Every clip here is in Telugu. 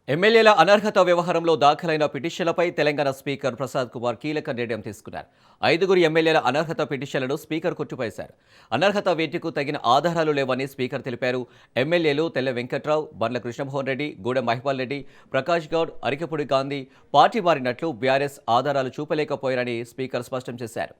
ఎమ్మెల్యేల అనర్హత వ్యవహారంలో దాఖలైన పిటిషన్లపై తెలంగాణ స్పీకర్ ప్రసాద్ కుమార్ కీలక నిర్ణయం తీసుకున్నారు. 5గురు ఎమ్మెల్యేల అనర్హత పిటిషన్లను స్పీకర్ కొట్టివేశారు. అనర్హత వేటుకు తగిన ఆధారాలు లేవని స్పీకర్ తెలిపారు. ఎమ్మెల్యేలు తెల్ల వెంకట్రావు, బండ్ల కృష్ణమోహన్ రెడ్డి, గూడెం మహిపాల్ రెడ్డి, ప్రకాష్ గౌడ్, అరికెపూడి గాంధీ పార్టీ మారినట్లు బీఆర్ఎస్ ఆధారాలు చూపలేకపోయారని స్పీకర్ స్పష్టం చేశారు.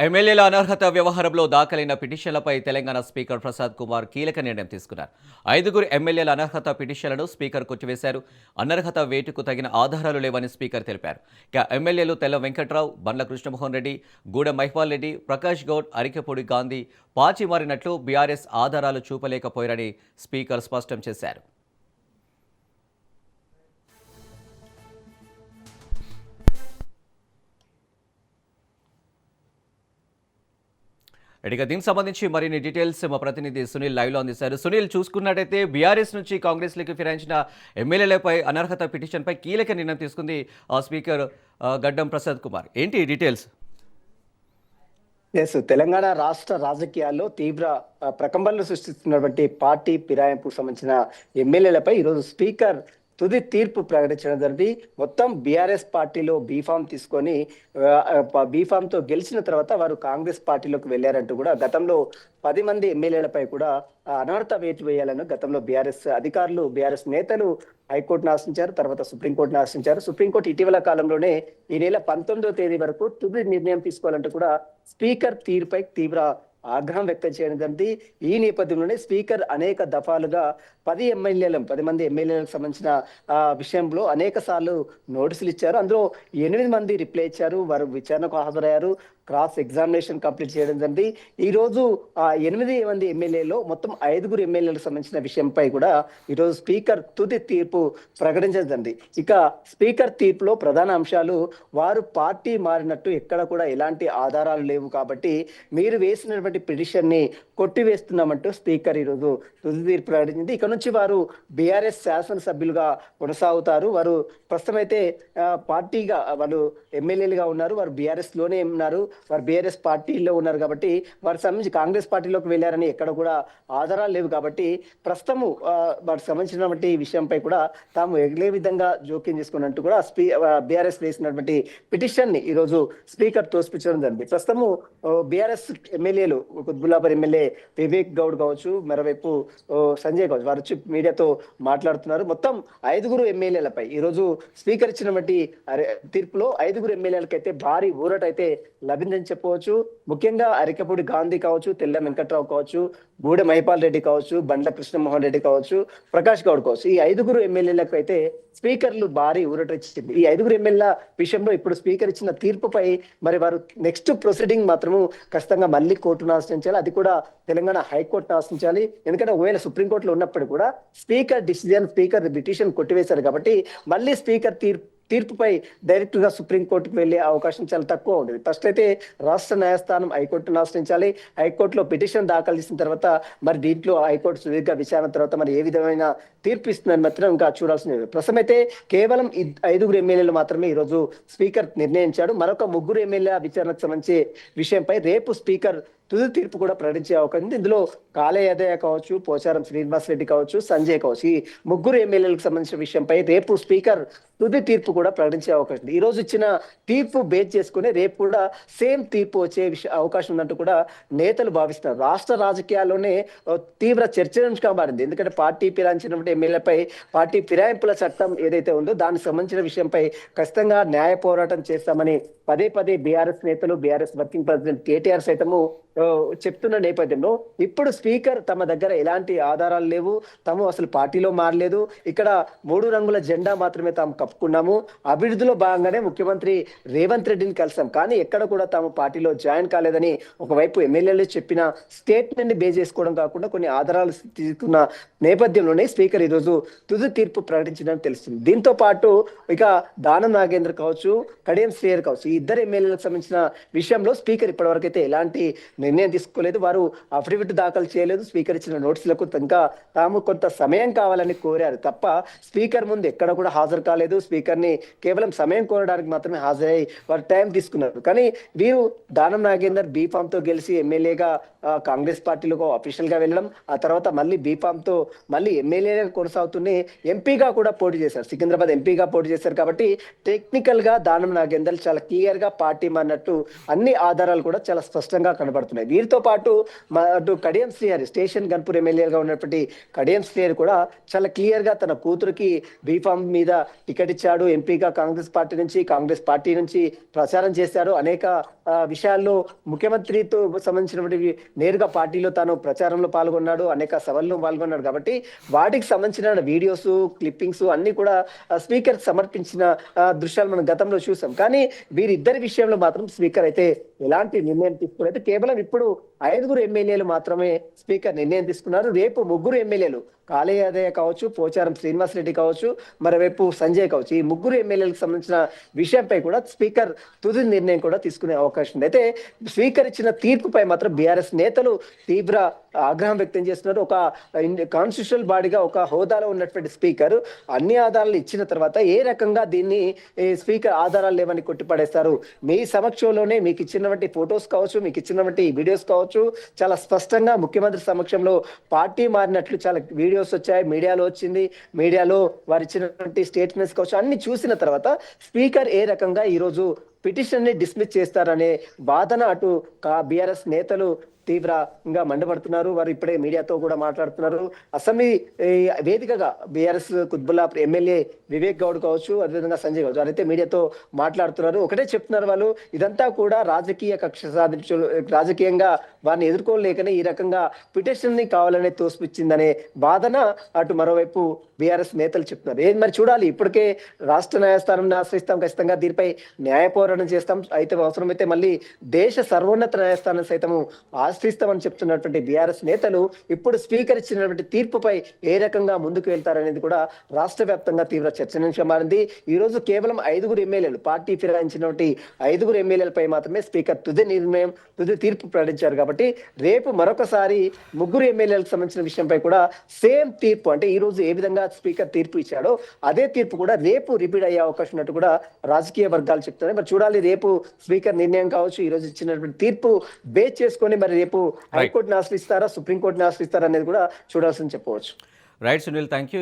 ఎమ్మెల్యేల అనర్హత వ్యవహారంలో దాఖలైన పిటిషన్లపై తెలంగాణ స్పీకర్ ప్రసాద్ కుమార్ కీలక నిర్ణయం తీసుకున్నారు. 5గురు ఎమ్మెల్యేల అనర్హత పిటిషన్లను స్పీకర్ కొట్టివేశారు. అనర్హత వేటుకు తగిన ఆధారాలు లేవని స్పీకర్ తెలిపారు. ఎమ్మెల్యేలు తెల్ల వెంకట్రావు, బండ్ల కృష్ణమోహన్ రెడ్డి, గూడెం మహిపాల్ రెడ్డి, ప్రకాష్ గౌడ్, అరికెపూడి గాంధీ పార్టీ మారినట్లు బీఆర్ఎస్ ఆధారాలు చూపలేకపోయారని స్పీకర్ స్పష్టం చేశారు. ఇక దీనికి సంబంధించి మరిన్ని డీటెయిల్స్ మా ప్రతినిధి సునీల్ లైవ్లో అందిస్తారు. సునీల్, చూసుకున్నట్టయితే బీఆర్ఎస్ నుంచి కాంగ్రెస్లోకి ఫిరాయించిన ఎమ్మెల్యేలపై అనర్హత పిటిషన్పై కీలక నిర్ణయం తీసుకుంది స్పీకర్ గడ్డం ప్రసాద్ కుమార్. ఏంటి డీటెయిల్స్? తెలంగాణ రాష్ట్ర రాజకీయాల్లో తీవ్ర ప్రకంపనలు సృష్టిస్తున్నటువంటి పార్టీ ఫిరాయింపుకు సంబంధించిన ఎమ్మెల్యేలపై ఈరోజు స్పీకర్ తుది తీర్పు ప్రకటించడం జరిగింది. మొత్తం బీఆర్ఎస్ పార్టీలో బీఫామ్ తీసుకొని బీఫామ్ తో గెలిచిన తర్వాత వారు కాంగ్రెస్ పార్టీలోకి వెళ్లారంటూ కూడా గతంలో 10 మంది ఎమ్మెల్యేలపై కూడా అనర్హత వేటు వేయాలని గతంలో బీఆర్ఎస్ అధికారులు, బీఆర్ఎస్ నేతలు హైకోర్టును ఆశ్రయించారు. తర్వాత సుప్రీంకోర్టును ఆశ్రయించారు. సుప్రీంకోర్టు ఇటీవల కాలంలోనే ఈ నెల 19వ తేదీ వరకు తుది నిర్ణయం తీసుకోవాలంటూ కూడా స్పీకర్ తీరుపై తీవ్ర ఆగ్రహం వ్యక్తం చేయడం జరిగింది. ఈ నేపథ్యంలోనే స్పీకర్ అనేక దఫాలుగా 10 మంది ఎమ్మెల్యేలకు సంబంధించిన విషయంలో అనేక సార్లు నోటీసులు ఇచ్చారు. అందులో 8 మంది రిప్లై ఇచ్చారు. వారు విచారణకు హాజరయ్యారు. క్రాస్ ఎగ్జామినేషన్ కంప్లీట్ చేయడం జరిగింది. ఈ రోజు 8 మంది ఎమ్మెల్యేలో మొత్తం 5గురు ఎమ్మెల్యేలకు సంబంధించిన విషయంపై కూడా ఈరోజు స్పీకర్ తుది తీర్పు ప్రకటించడం జరిగింది. ఇక స్పీకర్ తీర్పులో ప్రధాన అంశాలు, వారు పార్టీ మారినట్టు ఎక్కడ కూడా ఎలాంటి ఆధారాలు లేవు కాబట్టి మీరు వేసినటువంటి పిటిషన్ ని కొట్టివేస్తున్నామంటూ స్పీకర్ ఈరోజు తుది తీర్పు ప్రకటించింది. ఇక నుంచి వారు బీఆర్ఎస్ శాసనసభ్యులుగా కొనసాగుతారు. వారు ప్రస్తుతం అయితే పార్టీగా వాళ్ళు ఎమ్మెల్యేలుగా ఉన్నారు. వారు బీఆర్ఎస్ లోనే ఉన్నారు. వారు బీఆర్ఎస్ పార్టీలో ఉన్నారు కాబట్టి వారికి సంబంధించి కాంగ్రెస్ పార్టీలోకి వెళ్ళారని ఎక్కడ కూడా ఆధారాలు లేవు కాబట్టి ప్రస్తుతము వారికి సంబంధించినటువంటి విషయంపై కూడా తాము ఎగిలే విధంగా జోక్యం చేసుకున్నట్టు కూడా బీఆర్ఎస్ వేసినటువంటి పిటిషన్ ని ఈరోజు స్పీకర్ తోసిపుచ్చడం జరిగింది. ప్రస్తుతము బీఆర్ఎస్ ఎమ్మెల్యేలు కుత్బుల్లాపూర్ ఎమ్మెల్యే వివేక్ గౌడ్ కావచ్చు, మరోవైపు సంజయ్ కావచ్చు, వారు వచ్చి మీడియాతో మాట్లాడుతున్నారు. మొత్తం 5గురు ఎమ్మెల్యేలపై ఈరోజు స్పీకర్ ఇచ్చినటువంటి తీర్పులో 5గురు ఎమ్మెల్యేలకైతే భారీ ఊరట అయితే లభిందని చెప్పవచ్చు. ముఖ్యంగా అరికెపూడి గాంధీ కావచ్చు, తెల్ల వెంకట్రావు కావచ్చు, గూడెం మహిపాల్ రెడ్డి కావచ్చు, బండ్ల కృష్ణమోహన్ రెడ్డి కావచ్చు, ప్రకాష్ గౌడ్ కావచ్చు, ఈ 5గురు ఎమ్మెల్యేలకు అయితే స్పీకర్లు భారీ ఊరట ఇచ్చింది. ఈ 5గురు ఎమ్మెల్యేల విషయంలో ఇప్పుడు స్పీకర్ ఇచ్చిన తీర్పుపై మరి వారు నెక్స్ట్ ప్రొసీడింగ్ మాత్రము ఖచ్చితంగా మళ్ళీ కోర్టును ఆశ్రయించాలి. అది కూడా తెలంగాణ హైకోర్టును ఆశ్రయించాలి. ఎందుకంటే ఒకవేళ సుప్రీంకోర్టులో ఉన్నప్పుడు కూడా స్పీకర్ పిటిషన్ కొట్టివేశారు కాబట్టి మళ్ళీ స్పీకర్ తీర్పుపై డైరెక్ట్ గా సుప్రీంకోర్టుకు వెళ్లే అవకాశం చాలా తక్కువ ఉండేది. ఫస్ట్ అయితే రాష్ట్ర న్యాయస్థానం హైకోర్టును ఆశ్రయించాలి. హైకోర్టులో పిటిషన్ దాఖలు చేసిన తర్వాత మరి దీంట్లో హైకోర్టు సుదీర్ఘ విచారణ తర్వాత మరి ఏ విధమైన తీర్పు ఇస్తుందని మాత్రం ఇంకా చూడాల్సింది. ప్రస్తుతం అయితే కేవలం 5గురు ఎమ్మెల్యేలు మాత్రమే ఈ రోజు స్పీకర్ నిర్ణయించాడు. మరొక 3 ఎమ్మెల్యే విచారణకు సంబంధించి విషయంపై రేపు స్పీకర్ తుది తీర్పు కూడా ప్రకటించే అవకాశం ఉంది. ఇందులో కాళే యాదయ్య కావచ్చు, పోచారం శ్రీనివాస్ రెడ్డి కావచ్చు, సంజయ్ కావచ్చు, ఈ 3 ఎమ్మెల్యేలకు సంబంధించిన విషయంపై రేపు స్పీకర్ తుది తీర్పు కూడా ప్రకటించే అవకాశం ఉంది. ఈ రోజు ఇచ్చిన తీర్పు బేస్ చేసుకుని రేపు కూడా సేమ్ తీర్పు వచ్చే అవకాశం ఉందంటూ కూడా నేతలు భావిస్తున్నారు. రాష్ట్ర రాజకీయాల్లోనే తీవ్ర చర్చనీయాంశంగా మారింది. ఎందుకంటే పార్టీ ఫిరాయించినటువంటి ఎమ్మెల్యేపై పార్టీ ఫిరాయింపుల చట్టం ఏదైతే ఉందో దానికి సంబంధించిన విషయంపై ఖచ్చితంగా న్యాయ పోరాటం చేస్తామని పదే బీఆర్ఎస్ నేతలు, బీఆర్ఎస్ వర్కింగ్ ప్రెసిడెంట్ కేటీఆర్ సైతము ఆ, చెప్తున్న నేపథ్యంలో ఇప్పుడు స్పీకర్ తమ దగ్గర ఎలాంటి ఆధారాలు లేవు, తాము అసలు పార్టీలో మారలేదు, ఇక్కడ 3 రంగుల జెండా మాత్రమే తాము కప్పుకున్నాము, అభివృద్ధిలో భాగంగానే ముఖ్యమంత్రి రేవంత్ రెడ్డిని కలిసాం, కానీ ఎక్కడ కూడా తాము పార్టీలో జాయిన్ కాలేదని ఒకవైపు ఎమ్మెల్యేలు చెప్పిన స్టేట్మెంట్ బేస్ చేసుకోవడం కాకుండా కొన్ని ఆధారాలు తీసుకున్న నేపథ్యంలోనే స్పీకర్ ఈరోజు తుది తీర్పు ప్రకటించడం తెలుస్తుంది. దీంతో పాటు ఇక దానం నాగేంద్ర కావచ్చు, కడియం శ్రేయర్ కావచ్చు, ఈ ఇద్దరు ఎమ్మెల్యేలకు సంబంధించిన విషయంలో స్పీకర్ ఇప్పటివరకు అయితే ఎలాంటి నిర్ణయం తీసుకోలేదు. వారు అఫిడవిట్ దాఖలు చేయలేదు. స్పీకర్ ఇచ్చిన నోటీసులకు ఇంకా తాము కొంత సమయం కావాలని కోరారు తప్ప స్పీకర్ ముందు ఎక్కడ కూడా హాజరు కాలేదు. స్పీకర్ ని కేవలం సమయం కోరడానికి మాత్రమే హాజరై వారు టైం తీసుకున్నారు. కానీ వీరు దానం నాగేందర్ బీఫామ్ తో గెలిచి ఎమ్మెల్యేగా కాంగ్రెస్ పార్టీలో అఫీషియల్ గా వెళ్ళడం, ఆ తర్వాత మళ్ళీ బీఫామ్ తో మళ్ళీ ఎమ్మెల్యేగా కొనసాగుతూనే ఎంపీగా కూడా పోటీ చేశారు. సికింద్రాబాద్ ఎంపీగా పోటీ చేశారు. కాబట్టి టెక్నికల్ గా దానం నాగేందర్ చాలా క్లియర్ గా పార్టీ మారినట్టు అన్ని ఆధారాలు కూడా చాలా స్పష్టంగా కనబడుతున్నాయి. వీరితో పాటు అటు కడియం శ్రీహరి స్టేషన్ గన్పూర్ ఎమ్మెల్యేగా ఉన్నటువంటి కడియం శ్రీహరి కూడా చాలా క్లియర్ గా తన కూతురికి బీఫామ్ మీద టికెట్ ఇచ్చాడు. ఎంపీగా కాంగ్రెస్ పార్టీ నుంచి ప్రచారం చేశాడు. అనేక విషయాల్లో ముఖ్యమంత్రితో సంబంధించినటువంటి నేరుగా పార్టీలో తాను ప్రచారంలో పాల్గొన్నాడు, అనేక సభల్లో పాల్గొన్నాడు. కాబట్టి వాటికి సంబంధించిన వీడియోస్ క్లిప్పింగ్స్ అన్ని కూడా స్పీకర్ సమర్పించిన దృశ్యాలు మనం గతంలో చూసాం. కానీ వీరిద్దరి విషయంలో మాత్రం స్పీకర్ అయితే ఎలాంటి నిర్ణయం తీసుకోలేదు. కేవలం ఇప్పుడు 5 ఎమ్మెల్యేలు మాత్రమే స్పీకర్ నిర్ణయం తీసుకున్నారు. రేపు 3 ఎమ్మెల్యేలు కాళేయాదయ్య కావచ్చు, పోచారం శ్రీనివాసరెడ్డి కావచ్చు, మరోవైపు సంజయ్ కావచ్చు, ఈ 3 ఎమ్మెల్యేలకు సంబంధించిన విషయంపై కూడా స్పీకర్ తుది నిర్ణయం కూడా తీసుకునే అవకాశం ఉంది. అయితే స్పీకర్ ఇచ్చిన తీర్పుపై మాత్రం బీఆర్ఎస్ నేతలు తీవ్ర ఆగ్రహం వ్యక్తం చేస్తున్నారు. ఒక కాన్స్టిట్యూషనల్ బాడీగా ఒక హోదాలో ఉన్నటువంటి స్పీకర్ అన్ని ఆధారాలు ఇచ్చిన తర్వాత ఏ రకంగా దీన్ని స్పీకర్ ఆధారాలు లేవని కొట్టిపడేస్తారు? మీ సమక్షంలోనే మీకు ఇచ్చినటువంటి ఫొటోస్ కావచ్చు, మీకు ఇచ్చినటువంటి వీడియోస్ కావచ్చు, చాలా స్పష్టంగా ముఖ్యమంత్రి సమక్షంలో పార్టీ మారినట్లు చాలా వీడియోస్ వచ్చాయి, మీడియాలో వచ్చింది. మీడియాలో వారు ఇచ్చినటువంటి స్టేట్మెంట్స్ కావచ్చు, అన్ని చూసిన తర్వాత స్పీకర్ ఏ రకంగా ఈరోజు పిటిషన్ ని డిస్మిస్ చేస్తారనే వాదన అటు బీఆర్ఎస్ నేతలు తీవ్రంగా మండపడుతున్నారు. వారు ఇప్పుడే మీడియాతో కూడా మాట్లాడుతున్నారు. అసెంబ్లీ వేదికగా బీఆర్ఎస్ కుత్బుల్లా ఎమ్మెల్యే వివేక్ గౌడ్ కావచ్చు, అదేవిధంగా సంజయ్ కావచ్చు, వారైతే మీడియాతో మాట్లాడుతున్నారు. ఒకటే చెప్తున్నారు వాళ్ళు, ఇదంతా కూడా రాజకీయ కక్ష సాధించు, రాజకీయంగా వారిని ఎదుర్కోలేకనే ఈ రకంగా పిటిషన్ ని కావాలనే తోసిపుచ్చిందనే వాదన అటు మరోవైపు బీఆర్ఎస్ నేతలు చెప్తున్నారు. ఏది మరి చూడాలి. ఇప్పటికే రాష్ట్ర న్యాయస్థానం ఆశ్రయిస్తాం, ఖచ్చితంగా దీనిపై న్యాయ పోరాటం చేస్తాం, అయితే అవసరమైతే మళ్ళీ దేశ సర్వోన్నత న్యాయస్థానం సైతము ఆశ్రయిస్తామని చెప్తున్నటువంటి బీఆర్ఎస్ నేతలు ఇప్పుడు స్పీకర్ ఇచ్చినటువంటి తీర్పుపై ఏ రకంగా ముందుకు వెళ్తారనేది కూడా రాష్ట్ర వ్యాప్తంగా తీవ్ర చర్చనీయాంశంగా మారింది. ఈ రోజు కేవలం 5 ఎమ్మెల్యేలు, పార్టీ ఫిరాయించినటువంటి 5 ఎమ్మెల్యేలపై మాత్రమే స్పీకర్ తుది తీర్పు ప్రకటించారు. కాబట్టి రేపు మరొకసారి 3 ఎమ్మెల్యేలకు సంబంధించిన విషయంపై కూడా సేమ్ తీర్పు, అంటే ఈ రోజు ఏ విధంగా స్పీకర్ తీర్పు ఇచ్చాడో అదే తీర్పు కూడా రేపు రిపీట్ అయ్యే అవకాశం ఉన్నట్టు కూడా రాజకీయ వర్గాలు చెప్తున్నాయి. మరి చూడాలి రేపు స్పీకర్ నిర్ణయం కావచ్చు, ఈ రోజు ఇచ్చినటువంటి తీర్పు బేస్ చేసుకొని మరి రేపు హైకోర్టుని ఆశ్రయిస్తారా, సుప్రీంకోర్టుని ఆశ్రయిస్తారా అనేది కూడా చూడాల్సింది చెప్పవచ్చు. Right Sunil, thank you.